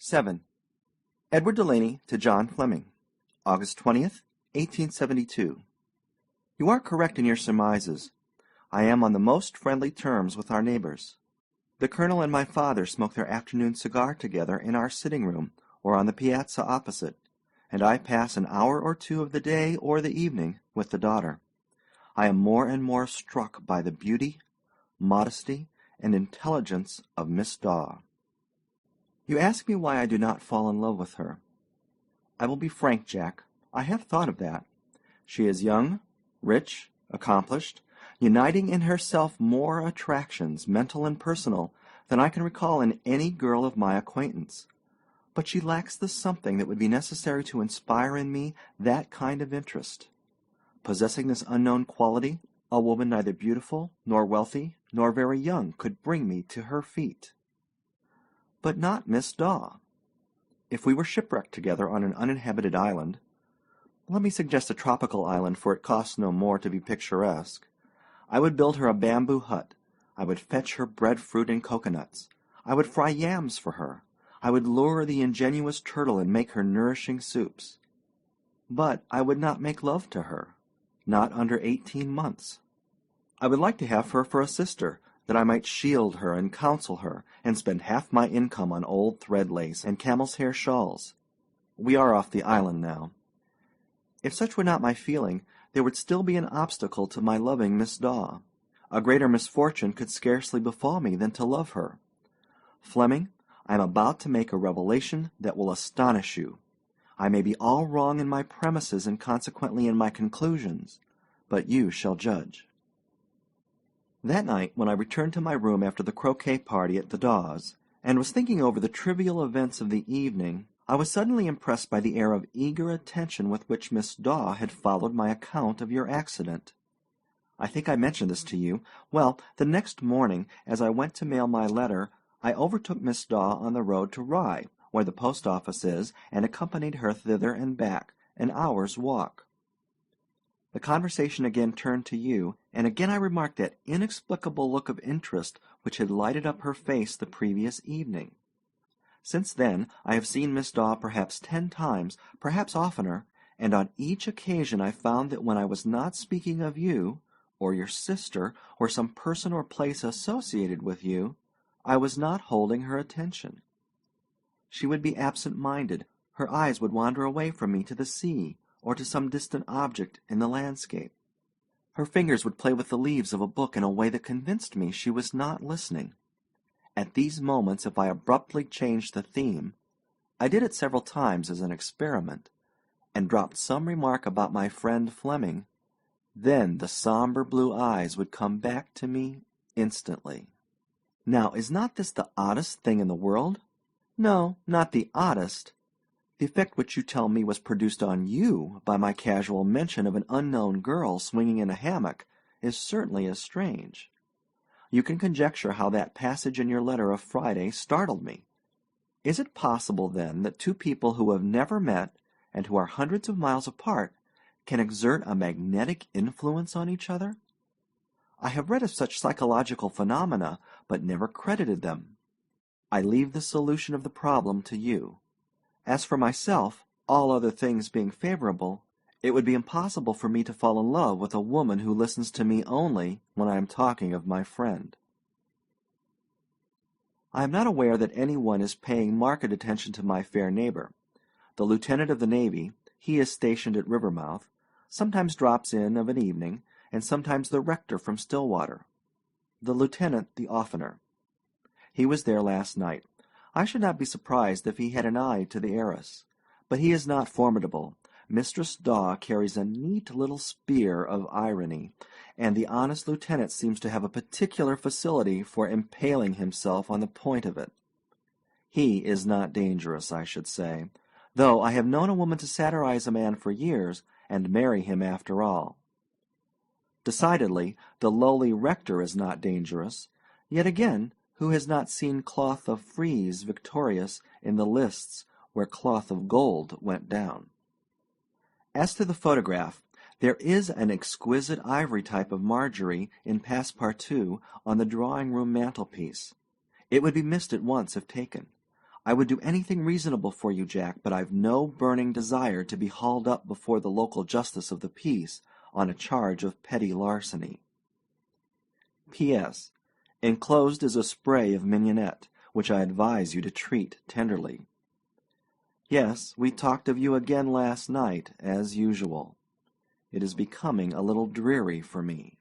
7. Edward Delaney to John Fleming. August 20th, 1872. You are correct in your surmises. I am on the most friendly terms with our neighbors. The Colonel and my father smoke their afternoon cigar together in our sitting room or on the piazza opposite, and I pass an hour or two of the day or the evening with the daughter. I am more and more struck by the beauty, modesty, and intelligence of Miss Daw. You ask me why I do not fall in love with her. I will be frank, Jack. I have thought of that. She is young, rich, accomplished, uniting in herself more attractions, mental and personal, than I can recall in any girl of my acquaintance. But she lacks the something that would be necessary to inspire in me that kind of interest. Possessing this unknown quality, a woman neither beautiful, nor wealthy, nor very young could bring me to her feet. But not Miss Daw. If we were shipwrecked together on an uninhabited island, let me suggest a tropical island, for it costs no more to be picturesque, I would build her a bamboo hut. I would fetch her breadfruit and coconuts. I would fry yams for her. I would lure the ingenuous turtle and make her nourishing soups. But I would not make love to her, not under 18 months. I would like to have her for a sister, that I might shield her and counsel her, and spend half my income on old thread lace and camel's hair shawls. We are off the island now. If such were not my feeling, there would still be an obstacle to my loving Miss Daw. A greater misfortune could scarcely befall me than to love her. Fleming, I am about to make a revelation that will astonish you. I may be all wrong in my premises and consequently in my conclusions, but you shall judge. That night, when I returned to my room after the croquet party at the Daws, and was thinking over the trivial events of the evening, I was suddenly impressed by the air of eager attention with which Miss Daw had followed my account of your accident. I think I mentioned this to you. Well, the next morning, as I went to mail my letter, I overtook Miss Daw on the road to Rye, where the post office is, and accompanied her thither and back, an hour's walk. The conversation again turned to you, and again I remarked that inexplicable look of interest which had lighted up her face the previous evening. Since then I have seen Miss Daw perhaps 10 times, perhaps oftener, and on each occasion I found that when I was not speaking of you, or your sister, or some person or place associated with you, I was not holding her attention. She would be absent-minded, her eyes would wander away from me to the sea, or to some distant object in the landscape. Her fingers would play with the leaves of a book in a way that convinced me she was not listening. At these moments, if I abruptly changed the theme, I did it several times as an experiment, and dropped some remark about my friend Fleming, then the somber blue eyes would come back to me instantly. Now, is not this the oddest thing in the world? No, not the oddest. The effect which you tell me was produced on you by my casual mention of an unknown girl swinging in a hammock is certainly as strange. You can conjecture how that passage in your letter of Friday startled me. Is it possible, then, that two people who have never met, and who are hundreds of miles apart, can exert a magnetic influence on each other? I have read of such psychological phenomena, but never credited them. I leave the solution of the problem to you. As for myself, all other things being favorable, it would be impossible for me to fall in love with a woman who listens to me only when I am talking of my friend. I am not aware that any one is paying marked attention to my fair neighbor. The lieutenant of the Navy, he is stationed at Rivermouth, sometimes drops in of an evening, and sometimes the rector from Stillwater. The lieutenant the oftener. He was there last night. I should not be surprised if he had an eye to the heiress. But he is not formidable. Mistress Daw carries a neat little spear of irony, and the honest lieutenant seems to have a particular facility for impaling himself on the point of it. He is not dangerous, I should say, though I have known a woman to satirize a man for years and marry him after all. Decidedly, the lowly rector is not dangerous, yet again, who has not seen cloth of frieze victorious in the lists where cloth of gold went down? As to the photograph, there is an exquisite ivory type of Marjorie in Passepartout on the drawing-room mantelpiece. It would be missed at once if taken. I would do anything reasonable for you, Jack, but I've no burning desire to be hauled up before the local justice of the peace on a charge of petty larceny. P.S. Enclosed is a spray of mignonette, which I advise you to treat tenderly. Yes, we talked of you again last night, as usual. It is becoming a little dreary for me.